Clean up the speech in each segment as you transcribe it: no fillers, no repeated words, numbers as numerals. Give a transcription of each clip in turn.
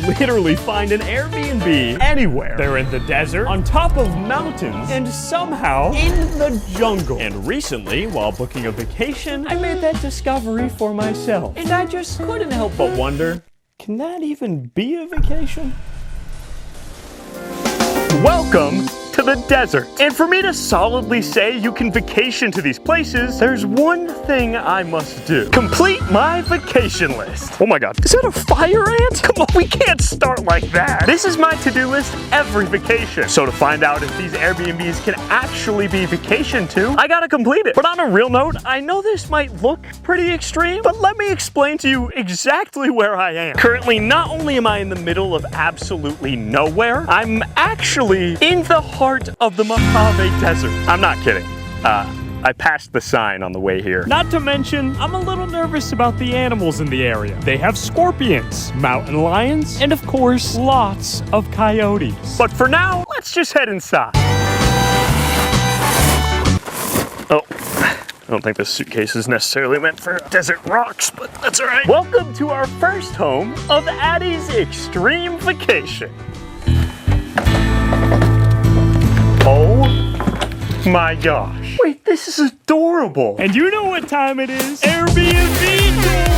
literally find an Airbnb anywhere. They're in the desert, on top of mountains, and somehow in the jungle. And recently, while booking a vacation, I made that discovery for myself. And I just couldn't help but wonder, can that even be a vacation? Welcome to the desert. And for me to solidly say you can vacation to these places, there's one thing I must do. Complete my vacation list. Oh my God, is that a fire ant? Come on, we can't start like that. This is my to-do list every vacation. So to find out if these Airbnbs can actually be vacationed to, I gotta complete it. But on a real note, I know this might look pretty extreme, but let me explain to you exactly where I am. Currently, not only am I in the middle of absolutely nowhere, I'm actually in the heart of the Mojave Desert. I'm not kidding. I passed the sign on the way here. Not to mention, I'm a little nervous about the animals in the area. They have scorpions, mountain lions, and of course, lots of coyotes. But for now, let's just head inside. Oh, I don't think this suitcase is necessarily meant for desert rocks, but that's all right. Welcome to our first home of Addie's Extreme Vacation. Oh my gosh. Wait, this is adorable. And you know what time it is? Airbnb time!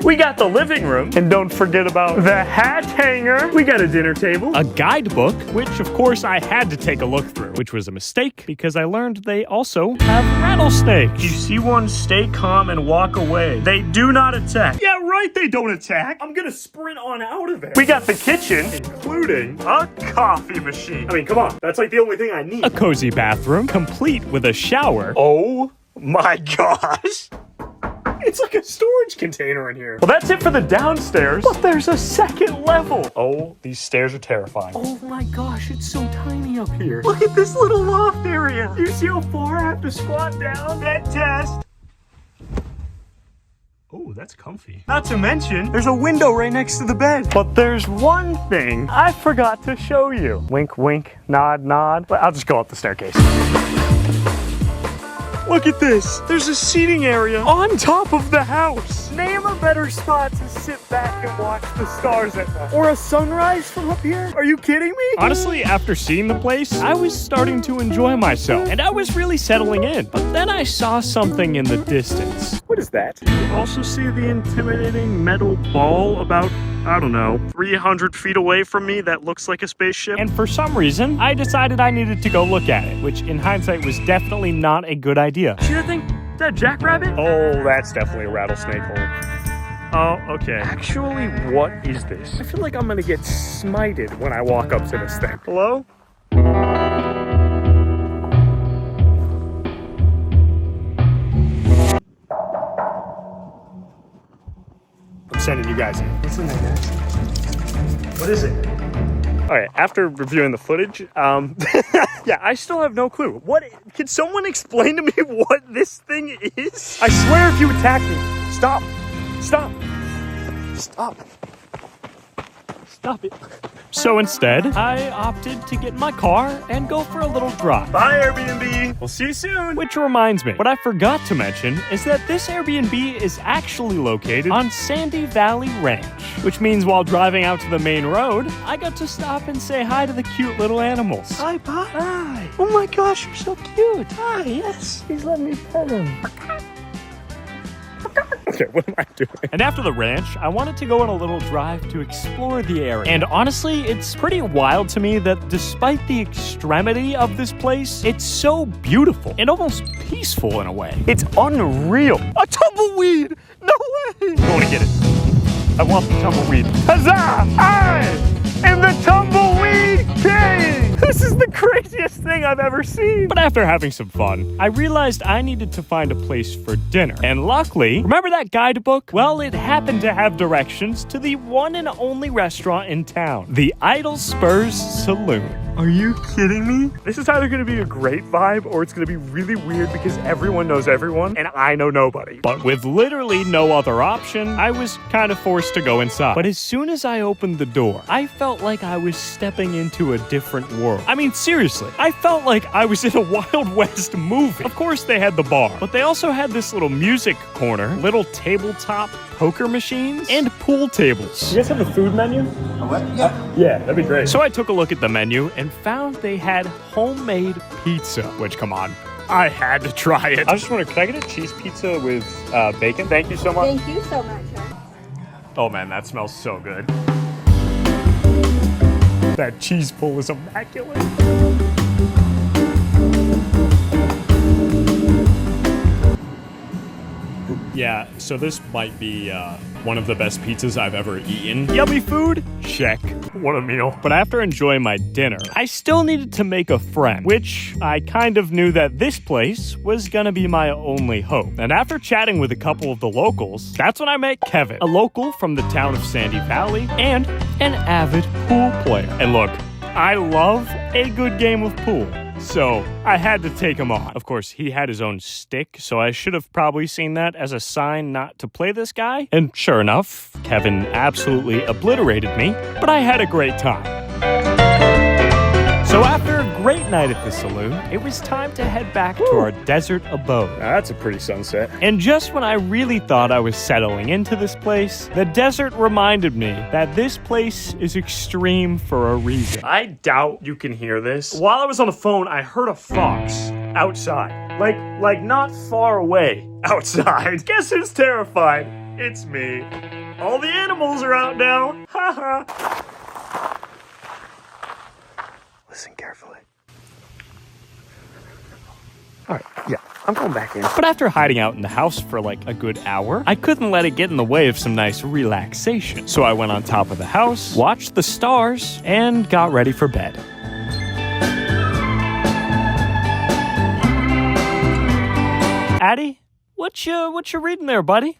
We got the living room, and don't forget about the hat hanger. We got a dinner table, a guidebook, which of course I had to take a look through, which was a mistake because I learned they also have rattlesnakes. You see one, stay calm and walk away. They do not attack. Yeah, right, they don't attack. I'm gonna sprint on out of there. We got the kitchen, including a coffee machine. I mean, come on, that's like the only thing I need. A cozy bathroom, complete with a shower. Oh my gosh. It's like a storage container in here. Well, that's it for the downstairs, but there's a second level. Oh, these stairs are terrifying. Oh my gosh, it's so tiny up here. Look at this little loft area. Do you see how far I have to squat down? Bed test. Oh, that's comfy. Not to mention, there's a window right next to the bed. But there's one thing I forgot to show you. Wink, wink, nod, nod. But I'll just go up the staircase. Look at this. There's a seating area on top of the house. Name a better spot to sit back and watch the stars at night. Or a sunrise from up here? Are you kidding me? Honestly, after seeing the place, I was starting to enjoy myself. And I was really settling in. But then I saw something in the distance. What is that? You also see the intimidating metal ball about, I don't know, 300 feet away from me that looks like a spaceship. And for some reason, I decided I needed to go look at it, which in hindsight was definitely not a good idea. See that thing? Is that a jackrabbit? Oh, that's definitely a rattlesnake hole. Oh, okay. Actually, what is this? I feel like I'm gonna get smited when I walk up to this thing. Hello? I'm sending you guys in. What's in there, guys? What is it? All right, after reviewing the footage, yeah, I still have no clue. Can someone explain to me what this thing is? I swear if you attack me, stop, stop, stop, stop it. So instead, I opted to get in my car and go for a little drive. Bye, Airbnb. We'll see you soon. Which reminds me, what I forgot to mention is that this Airbnb is actually located on Sandy Valley Ranch, which means while driving out to the main road, I got to stop and say hi to the cute little animals. Hi, Pop. Hi. Oh my gosh, you're so cute. Hi, yes. He's letting me pet him. Okay, what am I doing? And after the ranch, I wanted to go on a little drive to explore the area. And honestly, it's pretty wild to me that despite the extremity of this place, it's so beautiful and almost peaceful in a way. It's unreal. A tumbleweed! No way! I want to get it. I want the tumbleweed. Huzzah! I am the tumbleweed king! This is the craziest thing I've ever seen. But after having some fun, I realized I needed to find a place for dinner. And luckily, remember that guidebook? Well, it happened to have directions to the one and only restaurant in town, the Idle Spurs Saloon. Are you kidding me? This is either gonna be a great vibe or it's gonna be really weird because everyone knows everyone and I know nobody. But with literally no other option, I was kind of forced to go inside. But as soon as I opened the door, I felt like I was stepping into a different world. I mean, seriously, I felt like I was in a Wild West movie. Of course, they had the bar, but they also had this little music corner, little tabletop poker machines, and pool tables. You guys have a food menu? What? Yeah. Yeah, that'd be great. So I took a look at the menu and found they had homemade pizza, which, come on, I had to try it. I was just wondering, can I get a cheese pizza with bacon? Thank you so much. Thank you so much. Oh man, that smells so good. That cheese pull is immaculate. Yeah, so this might be one of the best pizzas I've ever eaten. Yummy food? Check. What a meal. But after enjoying my dinner, I still needed to make a friend, which I kind of knew that this place was gonna be my only hope. And after chatting with a couple of the locals, that's when I met Kevin, a local from the town of Sandy Valley and an avid pool player. And look, I love a good game of pool. So I had to take him on. Of course, he had his own stick, so I should have probably seen that as a sign not to play this guy. And sure enough, Kevin absolutely obliterated me, but I had a great time. So after a great night at the saloon, it was time to head back to our desert abode. Now that's a pretty sunset. And just when I really thought I was settling into this place, the desert reminded me that this place is extreme for a reason. I doubt you can hear this. While I was on the phone, I heard a fox outside. Like not far away outside. Guess who's terrified? It's me. All the animals are out now. Haha. Listen carefully. All right, yeah, I'm going back in. But after hiding out in the house for like a good hour, I couldn't let it get in the way of some nice relaxation. So I went on top of the house, watched the stars, and got ready for bed. Addie, what you reading there, buddy?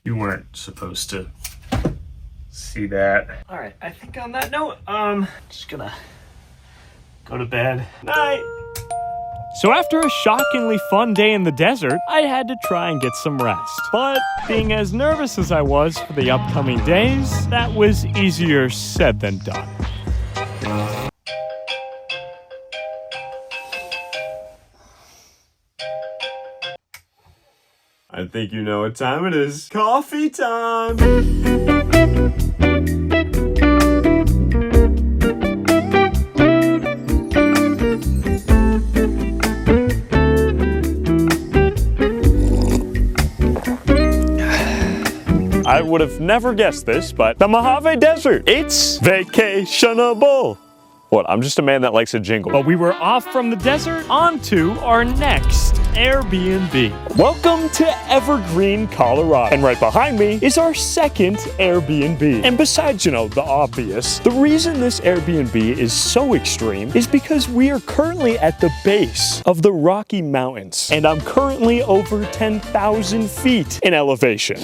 You weren't supposed to see that. All right, I think on that note, just gonna go to bed. Night. So after a shockingly fun day in the desert, I had to try and get some rest. But being as nervous as I was for the upcoming days, that was easier said than done. I think you know what time it is. Coffee time! I would have never guessed this, but the Mojave Desert, it's vacationable. What, I'm just a man that likes a jingle. But we were off from the desert onto our next Airbnb. Welcome to Evergreen, Colorado. And right behind me is our second Airbnb. And besides, you know, the obvious, the reason this Airbnb is so extreme is because we are currently at the base of the Rocky Mountains. And I'm currently over 10,000 feet in elevation.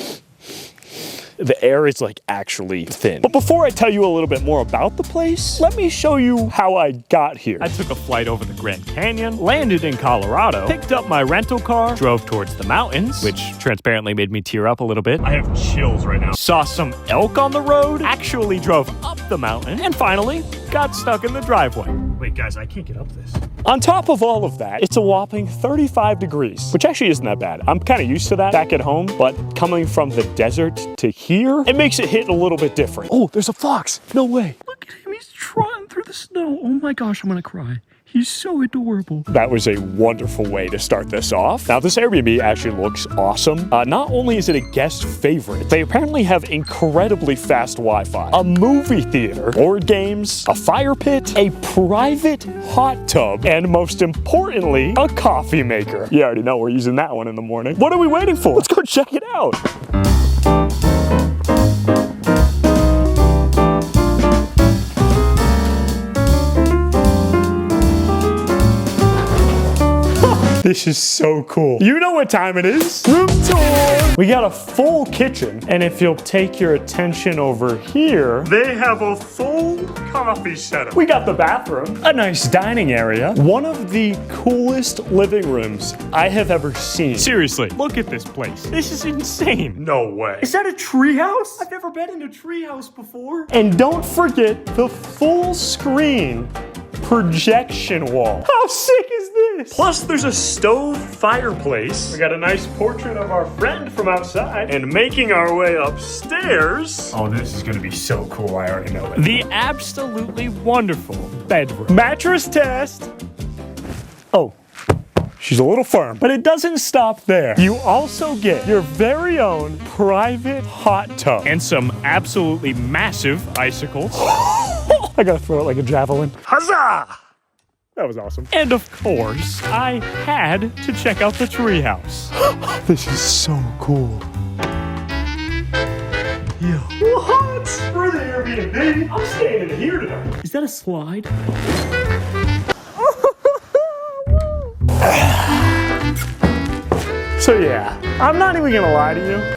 The air is like actually thin. But before I tell you a little bit more about the place, let me show you how I got here. I took a flight over the Grand Canyon, landed in Colorado, picked up my rental car, drove towards the mountains, which transparently made me tear up a little bit. I have chills right now. Saw some elk on the road, actually drove up the mountain, and finally got stuck in the driveway. Wait, guys, I can't get up this. On top of all of that, it's a whopping 35 degrees, which actually isn't that bad. I'm kind of used to that back at home, but coming from the desert to here, it makes it hit a little bit different. Oh, there's a fox. No way. Look at him. He's trotting through the snow. Oh my gosh, I'm gonna cry. He's so adorable. That was a wonderful way to start this off. Now, this Airbnb actually looks awesome. Not only is it a guest favorite, they apparently have incredibly fast Wi-Fi, a movie theater, board games, a fire pit, a private hot tub, and most importantly, a coffee maker. You already know we're using that one in the morning. What are we waiting for? Let's go check it out. This is so cool. You know what time it is. Room tour. We got a full kitchen. And if you'll take your attention over here, they have a full coffee setup. We got the bathroom, a nice dining area, one of the coolest living rooms I have ever seen. Seriously, look at this place. This is insane. No way. Is that a treehouse? I've never been in a treehouse before. And don't forget the full screen projection wall. How sick is this? Plus, there's a stove fireplace. We got a nice portrait of our friend from outside. And making our way upstairs. Oh, this is gonna be so cool. I already know it. The absolutely wonderful bedroom. Mattress test. Oh. She's a little firm, but it doesn't stop there. You also get your very own private hot tub and some absolutely massive icicles. I gotta throw it like a javelin. Huzzah! That was awesome. And of course, I had to check out the treehouse. This is so cool. Yo. What? We're the Airbnb. I'm staying in here tonight. Is that a slide? So yeah, I'm not even gonna lie to you.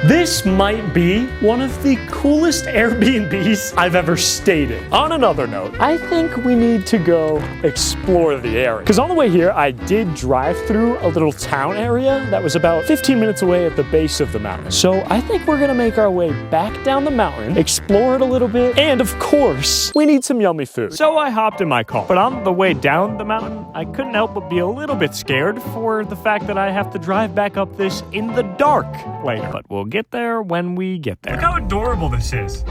This might be one of the coolest Airbnbs I've ever stayed in. On another note, I think we need to go explore the area. Because on the way here, I did drive through a little town area that was about 15 minutes away at the base of the mountain. So I think we're gonna make our way back down the mountain, explore it a little bit, and of course, we need some yummy food. So I hopped in my car. But on the way down the mountain, I couldn't help but be a little bit scared for the fact that I have to drive back up this in the dark later. But we'll get there when we get there. Look how adorable this is.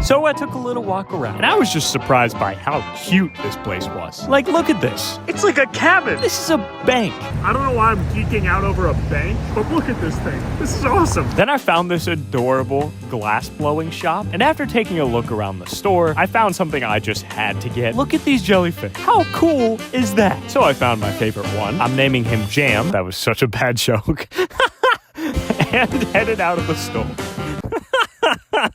So I took a little walk around, and I was just surprised by how cute this place was. Like, look at this. It's like a cabin. This is a bank. I don't know why I'm geeking out over a bank, but look at this thing. This is awesome. Then I found this adorable glass blowing shop, and after taking a look around the store, I found something I just had to get. Look at these jellyfish. How cool is that? So I found my favorite one. I'm naming him Jam. That was such a bad joke. And headed out of the store.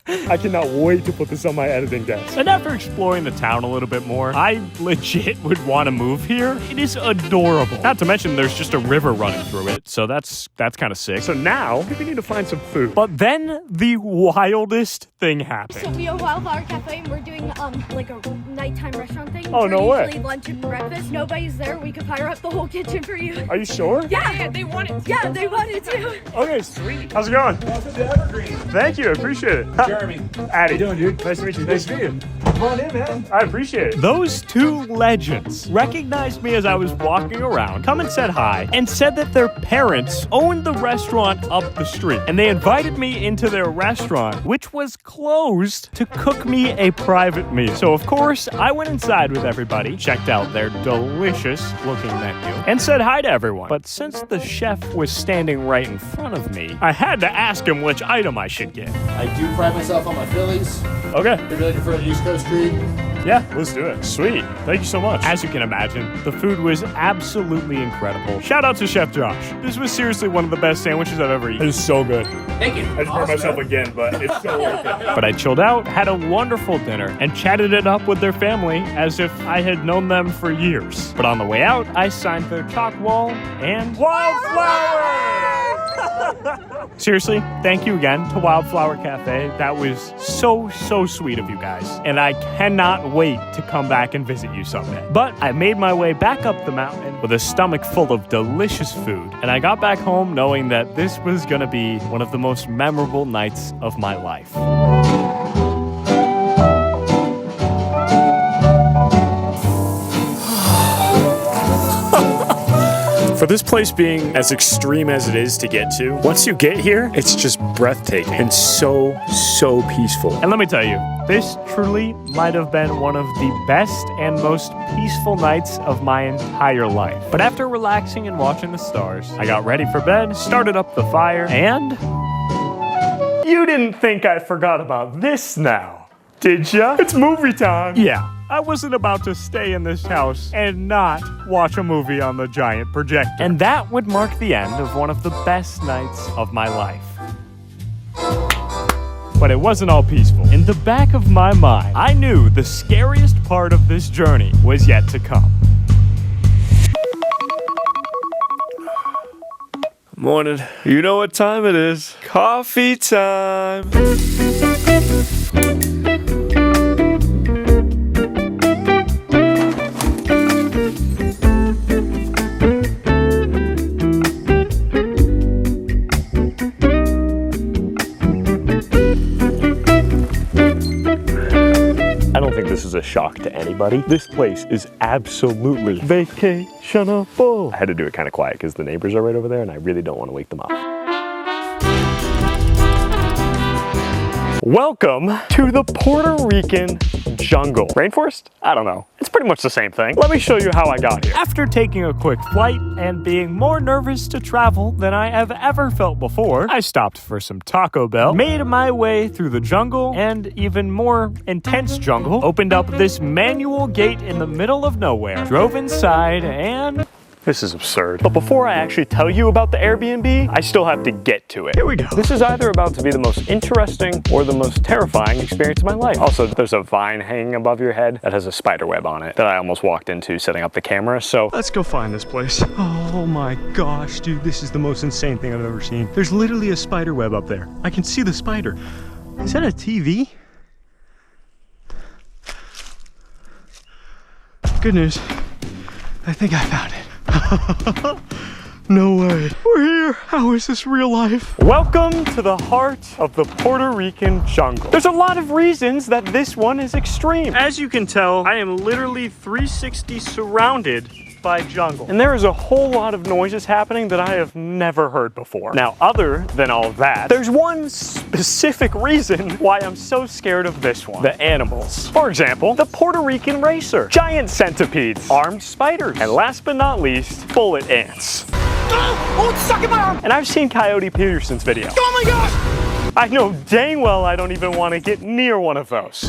I cannot wait to put this on my editing desk. And after exploring the town a little bit more, I legit would want to move here. It is adorable. Not to mention there's just a river running through it, so that's kind of sick. So now we need to find some food. But then the wildest thing happened. So we have Wildflower Cafe and we're doing like a nighttime restaurant thing. Oh, no way. Usually lunch and breakfast. Nobody's there. We could fire up the whole kitchen for you. Are you sure? Yeah, they wanted to. Yeah, they wanted to. Okay, sweet. How's it going? Welcome to Evergreen. Thank you, I appreciate it. Jeremy. Addie. How you doing, dude? Nice to meet you. Nice to meet you. Come on in, man. I appreciate it. Those two legends recognized me as I was walking around, come and said hi, and said that their parents owned the restaurant up the street. And they invited me into their restaurant, which was closed, to cook me a private meal. So of course, I went inside with everybody, checked out their delicious looking menu, and said hi to everyone. But since the chef was standing right in front of me, I had to ask him which item I should get. I do pride myself on my Phillies. Okay. If you're looking for an East Coast treat. Yeah, let's do it. Sweet. Thank you so much. As you can imagine, the food was absolutely incredible. Shout out to Chef Josh. This was seriously one of the best sandwiches I've ever eaten. It was so good. Thank you. I just burned myself again, but it's so worth it. But I chilled out, had a wonderful dinner, and chatted it up with their family as if I had known them for years. But on the way out, I signed their chalk wall and Wildflower! Seriously, thank you again to Wildflower Cafe. That was so sweet of you guys. And I cannot wait to come back and visit you someday. But I made my way back up the mountain with a stomach full of delicious food. And I got back home knowing that this was gonna be one of the most memorable nights of my life. For this place being as extreme as it is to get to, once you get here, it's just breathtaking and so peaceful. And let me tell you, this truly might have been one of the best and most peaceful nights of my entire life. But after relaxing and watching the stars, I got ready for bed, started up the fire, and... You didn't think I forgot about this now, did ya? It's movie time. Yeah. I wasn't about to stay in this house and not watch a movie on the giant projector. And that would mark the end of one of the best nights of my life. But it wasn't all peaceful. In the back of my mind, I knew the scariest part of this journey was yet to come. Morning. You know what time it is. Coffee time. I don't think this is a shock to anybody. This place is absolutely vacationable. I had to do it kind of quiet because the neighbors are right over there and I really don't want to wake them up. Welcome to the Puerto Rican jungle. Rainforest? I don't know. It's pretty much the same thing. Let me show you how I got here. After taking a quick flight and being more nervous to travel than I have ever felt before, I stopped for some Taco Bell, made my way through the jungle and even more intense jungle, opened up this manual gate in the middle of nowhere, drove inside, and this is absurd. But before I actually tell you about the Airbnb, I still have to get to it. Here we go. This is either about to be the most interesting or the most terrifying experience of my life. Also, there's a vine hanging above your head that has a spider web on it that I almost walked into setting up the camera, so let's go find this place. Oh my gosh, dude, this is the most insane thing I've ever seen. There's literally a spider web up there. I can see the spider. Is that a TV? Good news. I think I found it. No way. We're here. How is this real life? Welcome to the heart of the Puerto Rican jungle. There's a lot of reasons that this one is extreme. As you can tell, I am literally 360 surrounded by jungle. And there is a whole lot of noises happening that I have never heard before. Now, other than all of that, there's one specific reason why I'm so scared of this one. The animals. For example, the Puerto Rican racer, giant centipedes, armed spiders, and last but not least, bullet ants. Oh, it's stuck in my arm! And I've seen Coyote Peterson's video. Oh my gosh! I know dang well I don't even want to get near one of those.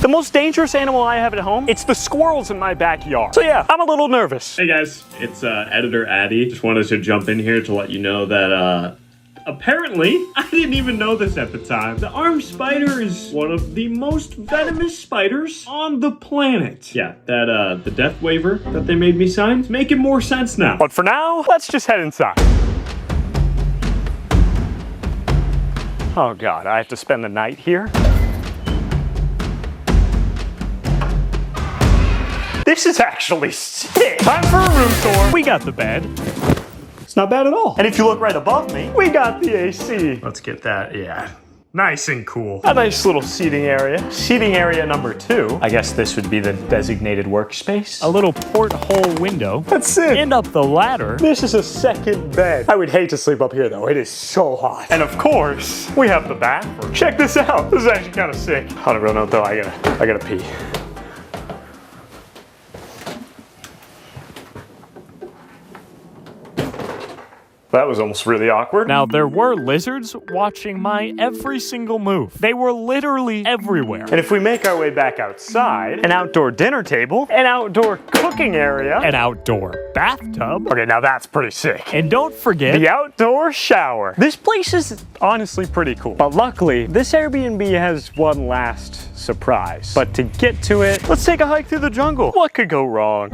The most dangerous animal I have at home, it's the squirrels in my backyard. So yeah, I'm a little nervous. Hey guys, it's editor Addie. Just wanted to jump in here to let you know that apparently, I didn't even know this at the time, the armed spider is one of the most venomous spiders on the planet. Yeah, that the death waiver that they made me sign is making more sense now. But for now, let's just head inside. Oh God, I have to spend the night here? This is actually sick. Time for a room tour. We got the bed. It's not bad at all. And if you look right above me, we got the AC. Let's get that, yeah. Nice and cool. A nice little seating area. Seating area number 2. I guess this would be the designated workspace. A little porthole window. That's it. And up the ladder. This is a second bed. I would hate to sleep up here though. It is so hot. And of course, we have the bathroom. Check this out. This is actually kind of sick. I don't really know though. I gotta pee. That was almost really awkward. Now, there were lizards watching my every single move. They were literally everywhere. And if we make our way back outside, an outdoor dinner table, an outdoor cooking area, an outdoor bathtub. Okay, now that's pretty sick. And don't forget the outdoor shower. This place is honestly pretty cool. But luckily, this Airbnb has one last surprise. But to get to it, let's take a hike through the jungle. What could go wrong?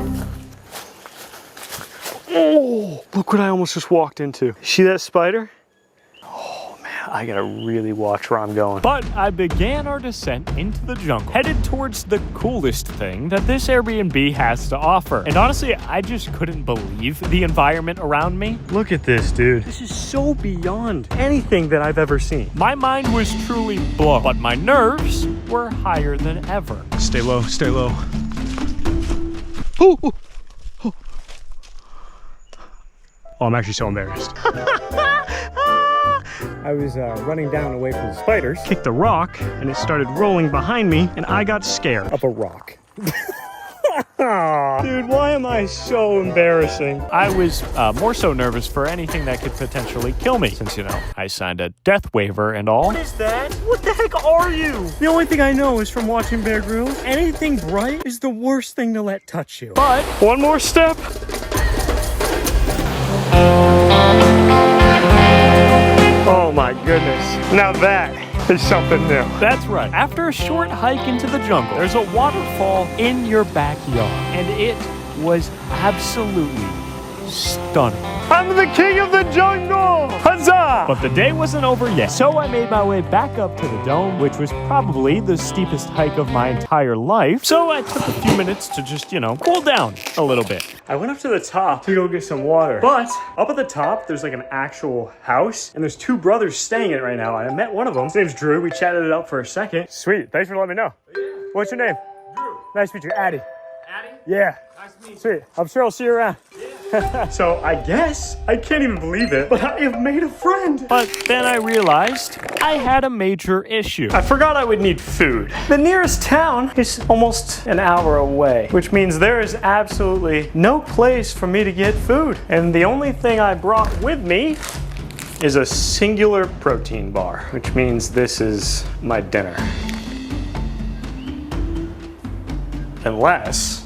Oh, look what I almost just walked into. See that spider? Oh man, I gotta really watch where I'm going. But I began our descent into the jungle, headed towards the coolest thing that this Airbnb has to offer. And honestly, I just couldn't believe the environment around me. Look at this, dude. This is so beyond anything that I've ever seen. My mind was truly blown, but my nerves were higher than ever. Stay low, stay low. Ooh, ooh. Oh, I'm actually so embarrassed. I was running down away from the spiders, kicked a rock, and it started rolling behind me, and I got scared of a rock. Dude, why am I so embarrassing? I was more so nervous for anything that could potentially kill me, since, you know, I signed a death waiver and all. What is that? What the heck are you? The only thing I know is from watching Bear Grylls, anything bright is the worst thing to let touch you. But one more step. Oh my goodness. Now that is something new. That's right. After a short hike into the jungle, there's a waterfall in your backyard. And it was absolutely stunning. I'm the king of the jungle! Huzzah! But the day wasn't over yet, so I made my way back up to the dome, which was probably the steepest hike of my entire life. So I took a few minutes to just, cool down a little bit. I went up to the top to go get some water, but up at the top, there's like an actual house, and there's two brothers staying in it right now. I met one of them. His name's Drew. We chatted it up for a second. Sweet. Thanks for letting me know. What's your name? Drew. Nice to meet you. Addie. Addie? Yeah. Nice to meet you. Sweet. I'm sure I'll see you around. So I guess, I can't even believe it, but I have made a friend. But then I realized I had a major issue. I forgot I would need food. The nearest town is almost an hour away, which means there is absolutely no place for me to get food. And the only thing I brought with me is a singular protein bar, which means this is my dinner. Unless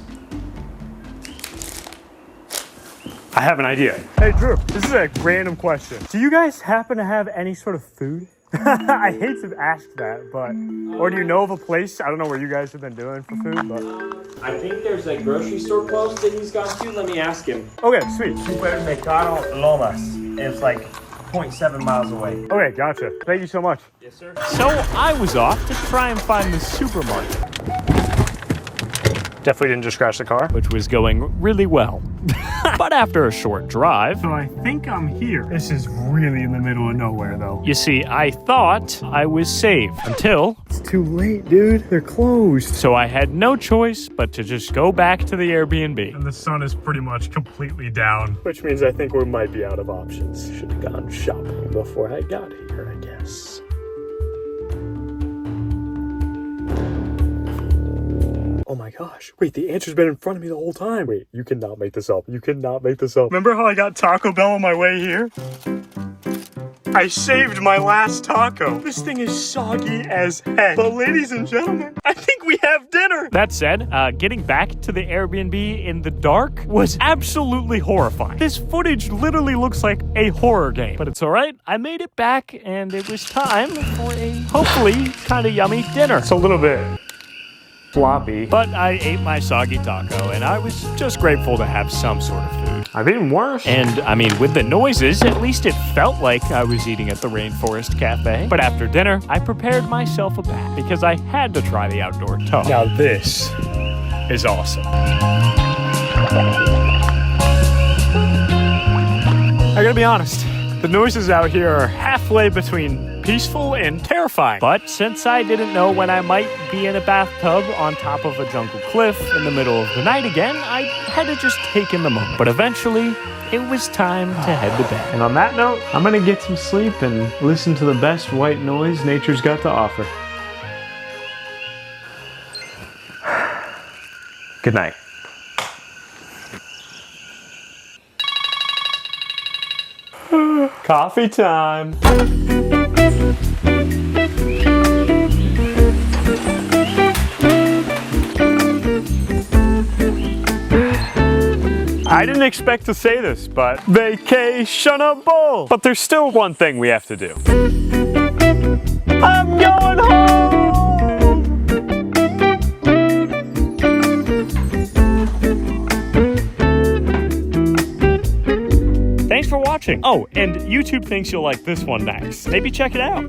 I have an idea. Hey Drew, this is a random question. Do you guys happen to have any sort of food? I hate to ask that, but, or do you know of a place? I don't know what you guys have been doing for food, but. I think there's a grocery store close that he's gone to. Let me ask him. Okay, sweet. Supermercado Lomas. It's like 0.7 miles away. Okay, gotcha. Thank you so much. Yes, sir. So I was off to try and find the supermarket. Definitely didn't just crash the car, which was going really well. But after a short drive... So I think I'm here. This is really in the middle of nowhere, though. You see, I thought I was safe until... It's too late, dude. They're closed. So I had no choice but to just go back to the Airbnb. And the sun is pretty much completely down, which means I think we might be out of options. Should have gone shopping before I got here, I guess. Oh my gosh. Wait, the answer's been in front of me the whole time. Wait, you cannot make this up. You cannot make this up. Remember how I got Taco Bell on my way here? I saved my last taco. This thing is soggy as heck. But ladies and gentlemen, I think we have dinner. That said, getting back to the Airbnb in the dark was absolutely horrifying. This footage literally looks like a horror game. But it's all right. I made it back, and it was time for a hopefully kind of yummy dinner. It's a little bit floppy, but I ate my soggy taco, and I was just grateful to have some sort of food. I've eaten worse. And I mean, with the noises, at least it felt like I was eating at the Rainforest Cafe. But after dinner, I prepared myself a bath because I had to try the outdoor tub. Now this is awesome. I gotta be honest, the noises out here are halfway between peaceful and terrifying. But since I didn't know when I might be in a bathtub on top of a jungle cliff in the middle of the night again, I had to just take in the moment. But eventually, it was time to head to bed. And on that note, I'm gonna get some sleep and listen to the best white noise nature's got to offer. Good night. Coffee time. I didn't expect to say this, but vacationable. But there's still one thing we have to do. I'm going home. Thanks for watching. Oh, and YouTube thinks you'll like this one next. Maybe check it out.